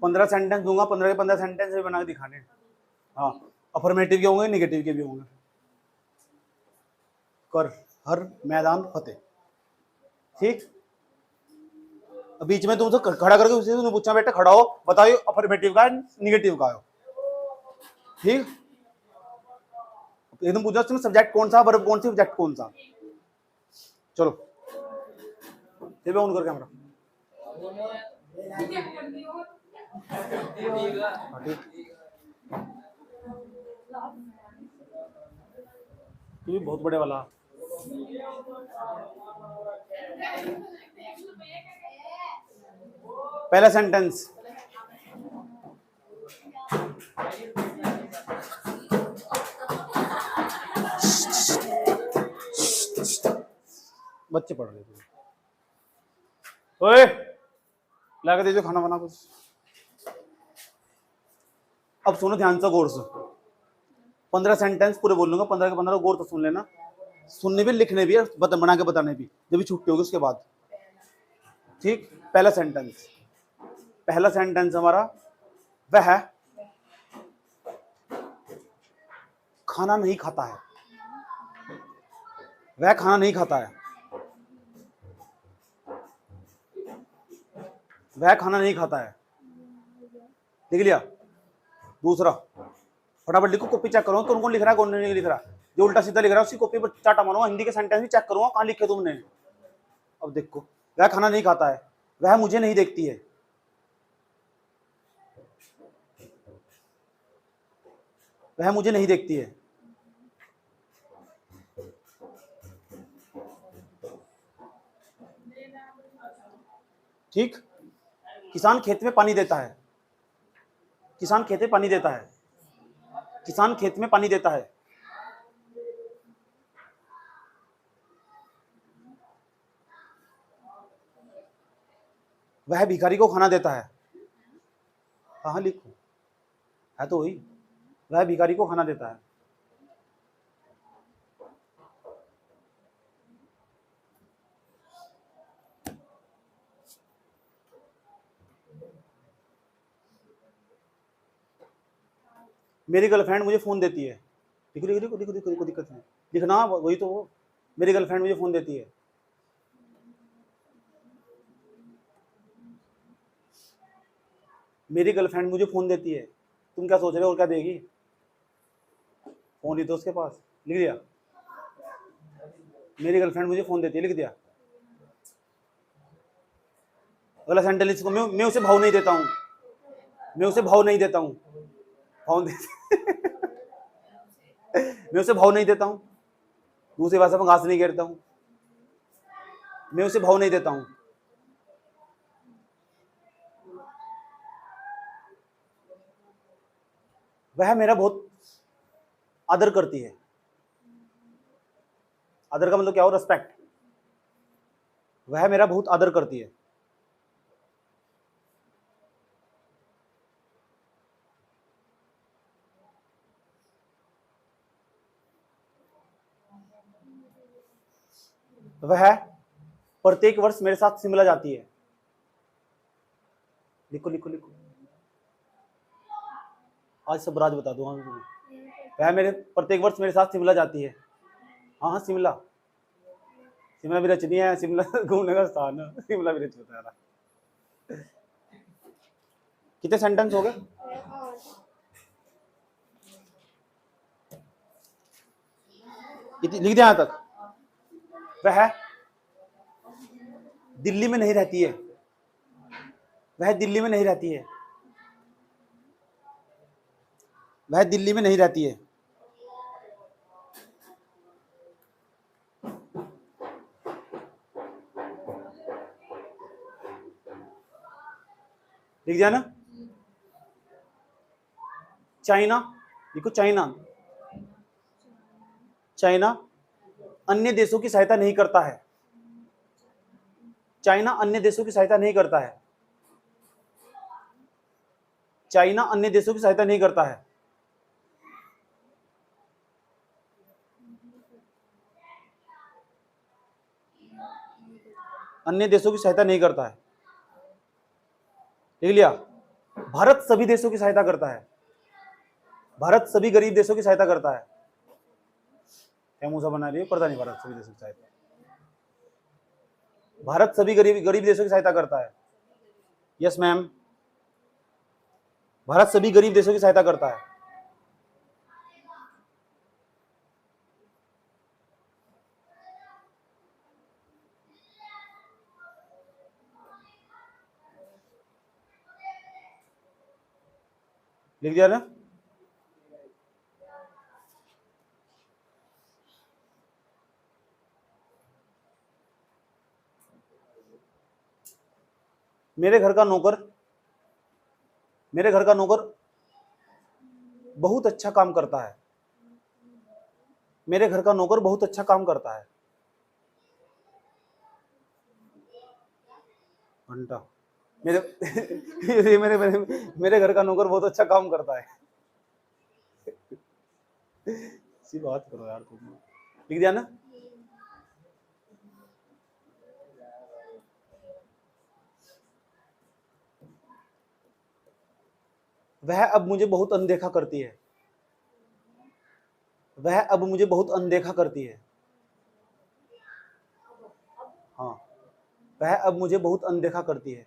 Speaker 1: पंद्रह सेंटेंस दूंगा, 15 के 15 सेंटेंस भी बना के दिखाने। हाँ, अफर्मेटिव के होंगे, निगेटिव के भी होंगे। कर हर मैदान फतेह। ठीक, बीच में तुम तो खड़ा करके उसे तुमने पूछा बेटा खड़ा हो, बताओ अफर्मेटिव का निगेटिव का हो। ठीक, एकदम पूछा तुम्हें सब्जेक्ट कौन सा, वर्ब कौन सी, सब्जेक्ट कौन सा। चलो ये ऑन कर कैमरा। ये बहुत बड़े वाला। पहला सेंटेंस, बच्चे पढ़ रहे थे। ओए लगा दीजिए खाना बना कुछ। अब सुनो ध्यान से गौर से, 15 सेंटेंस पूरे बोल लूंगा, 15 के 15 गौर तो सुन लेना, सुनने भी लिखने भी बना के बताने भी, जब भी छुट्टी होगी उसके बाद। ठीक, पहला सेंटेंस हमारा वह खाना नहीं खाता है। वह खाना नहीं खाता है, वह खाना नहीं खाता है। लिख लिया। दूसरा, फटाफट लिखो, कॉपी चेक करो कौन कौन लिख रहा है कौन नहीं लिख रहा। जो उल्टा सीधा लिख रहा है उसकी कॉपी पर चाटा मारूंगा, हिंदी के सेंटेंस भी चेक करूंगा कहां लिखे तुमने। अब देखो, वह खाना नहीं खाता है, वह मुझे नहीं देखती है, वह मुझे नहीं देखती है। ठीक, किसान खेत में पानी देता है, किसान खेत में पानी देता है, किसान खेत में पानी देता है। वह भिखारी को खाना देता है। कहाँ लिखूं, है तो वही, वह भिखारी को खाना देता है। मेरी गर्लफ्रेंड मुझे फोन देती है। लिखो लिखो लिखो लिखो लिखो, कोई दिक्कत नहीं, लिखना वही तो वो। मेरी गर्लफ्रेंड मुझे फोन देती है। मेरी गर्लफ्रेंड मुझे फोन देती है। तुम क्या सोच रहे हो और क्या देगी, फोन ही तो उसके पास। लिख दिया, मेरी गर्लफ्रेंड मुझे फोन देती है, लिख दिया। अगला सेंटेंस को, मैं उसे भाव नहीं देता हूँ, मैं उसे भाव नहीं देता हूँ, भाव मैं उसे भाव नहीं देता हूँ। दूसरी भाषा में घास नहीं घेरता हूँ, मैं उसे भाव नहीं देता हूँ। वह मेरा बहुत आदर करती है। आदर का मतलब क्या हो, रिस्पेक्ट। वह मेरा बहुत आदर करती है। वह प्रत्येक वर्ष मेरे साथ शिमला जाती है। लिखो लिखो लिखो, आज सब राज बता दो। हाँ वह मेरे प्रत्येक वर्ष मेरे साथ शिमला जाती है। हाँ हाँ शिमला, शिमला भी रचनी है, शिमला घूमने का स्थान है, शिमला भी रच बता रहा। कितने सेंटेंस हो गए? लिख दिया यहां तक। वह दिल्ली में नहीं रहती है। वह दिल्ली में नहीं रहती है। वह दिल्ली में नहीं रहती है। लिख दिया ना? चाइना, देखो चाइना, चाइना अन्य देशों की सहायता नहीं करता है। चाइना अन्य देशों की सहायता नहीं करता है। चाइना अन्य देशों की सहायता नहीं करता है। अन्य देशों की सहायता नहीं करता है। लिख लिया? भारत सभी देशों की सहायता करता है। भारत सभी गरीब देशों की सहायता करता है। क्या मुंह सा बना रही है? पता नहीं। भारत सभी देशों की सहायता, भारत सभी गरीब देशों की सहायता करता है। यस मैम, भारत सभी गरीब देशों की सहायता करता है। लिख दिया ना? मेरे घर का नौकर बहुत अच्छा काम करता है। मेरे घर का नौकर बहुत अच्छा काम करता है। घंटा, मेरे मेरे मेरे मेरे घर का नौकर बहुत अच्छा काम करता है। सी बात करो यार तुम। लिख दिया ना? वह अब मुझे बहुत अनदेखा करती है। वह अब मुझे बहुत अनदेखा करती है। हाँ, वह अब मुझे बहुत अनदेखा करती है।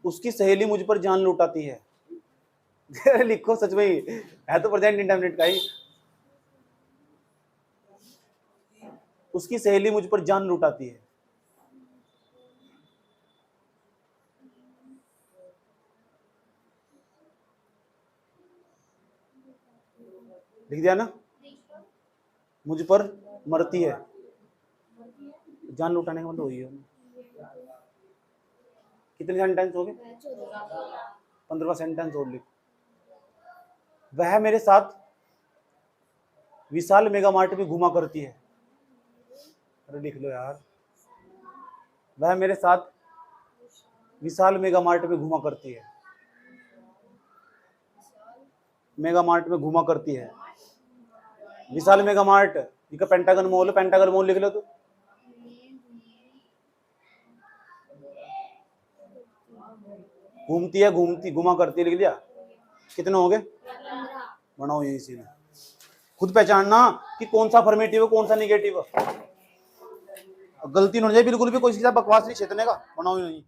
Speaker 1: उसकी सहेली मुझ पर जान लुटाती है। लिखो, सच में ही है तो प्रेजेंट इंडेफिनिट का ही। उसकी सहेली मुझ पर जान लुटाती है। लिख दिया ना? मुझ पर मरती है। जान लुटाने का मतलब वही है। कितने सेंटेंस हो गए? 15वां सेंटेंस और लिख। वह मेरे साथ विशाल मेगा मार्ट में घुमा करती है। अरे लिख लो यार। वह मेरे साथ विशाल मेगा मार्ट में घुमा करती है। मेगा मार्ट में घुमा करती है। विशाल मेगा मार्ट, ये पेंटागन मॉल, पेंटागन मॉल लिख लो तो। घूमती है, घूमती, घुमा करती है, लिख दिया? कितने हो गए? बनाओ यही सीन। खुद पहचानना कि कौन सा अफर्मेटिव है, कौन सा निगेटिव है। गलती न हो जाए बिल्कुल भी, कोई बकवास नहीं छेदने का। बनाओ यही।